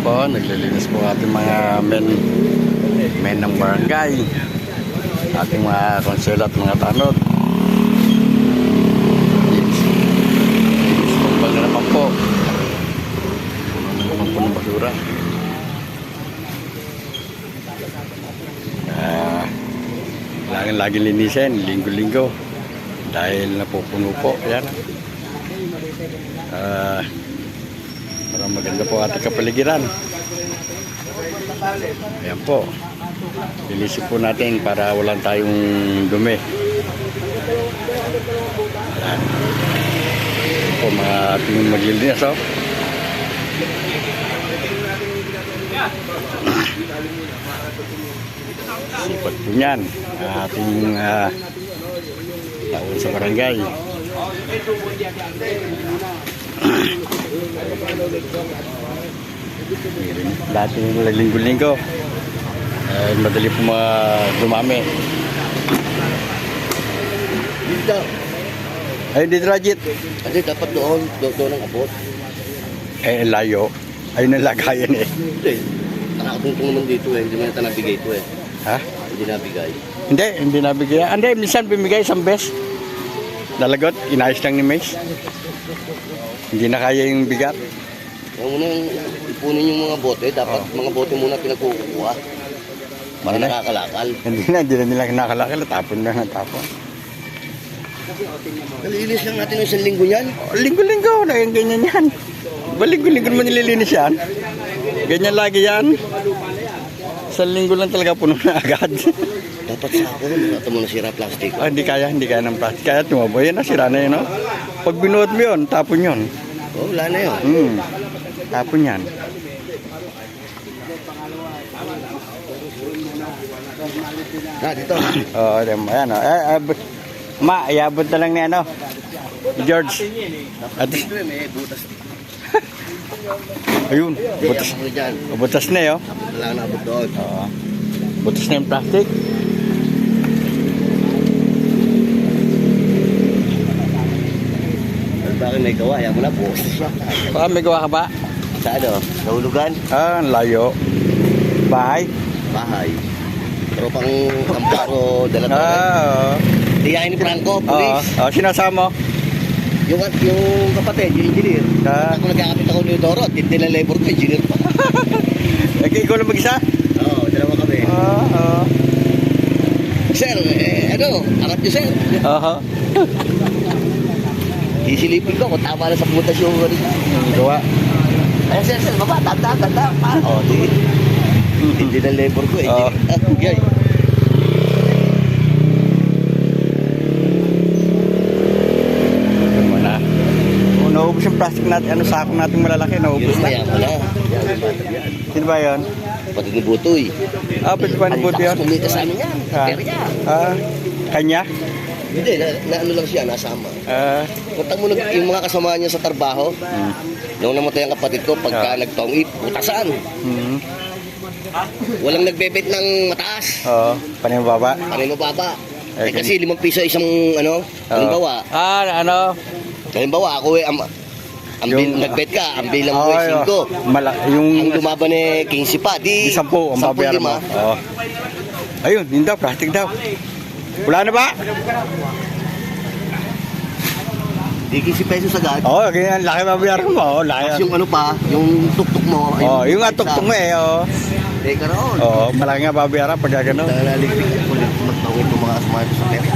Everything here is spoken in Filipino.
Po, naglilinis po ating mga men ng barangay, ating mga konsel at mga tanod. Tumbal na naman po. Naman po ng basura. Lagi linisin, linggo-linggo. Dahil napupuno po. Ayan. Parang maganda po ating kapaligiran. Ayan po. Linisin po natin para walang tayong dumi. Ayan. Ayan po mga ating maglilinis. Oh. Sipag po yan ating taon sa barangay. Dati linggo-linggo madali po dumami. Dito. Ay, dito Rajit. Kasi dapat doon ang abot. Layo. Ayun ang lagayan eh. Hindi. Nakatungtong naman dito eh. Hindi mo nata nabigay ito eh. Ha? Hindi nabigay. Hindi nabigay. Hindi, minsan bimigay isang bes. Nalagot, inayos lang ni Mace. Hindi na kaya yung bigat. Kaya muna ipunin yung mga bote. Dapat mga bote muna pinagkukuha. Para nakakalakal. Hindi na nila kinakalakal. Tapon na ng tapon. Nalilinis lang natin yung isang linggo yan. Linggo-linggo, laging ganyan yan. Linggo-linggo naman nililinis yan. Ganyan lagi yan. Sa linggo lang talaga puno na agad. Dapat sa ako, ito mo nasira plastic. Hindi kaya ng plastic. Kaya tumaboy yan, nasira na yun. No? Pag binuot mo yun, tapon yun. Oh, wala na yun. Tapon yan. Dito. Oo, ayan o. Iabot na lang ni ano. George. May butas. Ayun, butas na yun. Wala na abot doon. Oo. Butas na yung plastic. Bakit may gawa? Ayaw mo na po. May gawa ka ba? Sa ano? Sa hulugan? Layo. Bahay? Bahay. Pero pang Amparo, Dalatore. Oo. Diyahin ni Franco, police. Sinasama mo? Yung kapatid, yung engineer. Ako nagkakapit ako ni Doro, tindi na labor ko, engineer pa. Ikaw lang mag-isa? Oo, dalawa kami. Sir, harap niyo sir. Isilipin ko kung tama na sa putas yung Gawa. Ay, sir, baba, tanda. Oo, di. Tindi na labor ko, engineer. Naubos yung plastic natin, sakong natin malalaki, naubos na. Yan pala. Sino ba yun? Pati ni Butoy. Pwede pa ni Butoy yun? Kumita sa amin yan. Kanya? Hindi, ano lang siya, nasama. Punta mo yung mga kasama niya sa trabaho. Nung namatay ang kapatid ko, pagka nagtongit, putasan. Walang nagbebet ng mataas. Panay mababa? Panay mababa. Kasi 5 piso isang halimbawa. Halimbawa, ako nagbet ka, ang bilang mo ay 5. Ang lumaban eh 15 pa, di 10 ang babayaran mo. Ayun, yun daw, plastic daw. Wala na ba? Di 15 pesos agad. Ganyan, laki babayaran mo. Tapos yung yung tuktok mo. Yung nga tuktok mo eh. Teka roon. Malaki nga babayaran pag gano'n. Nalaligpig ko ulit magtawid ng mga asmahan sa pera.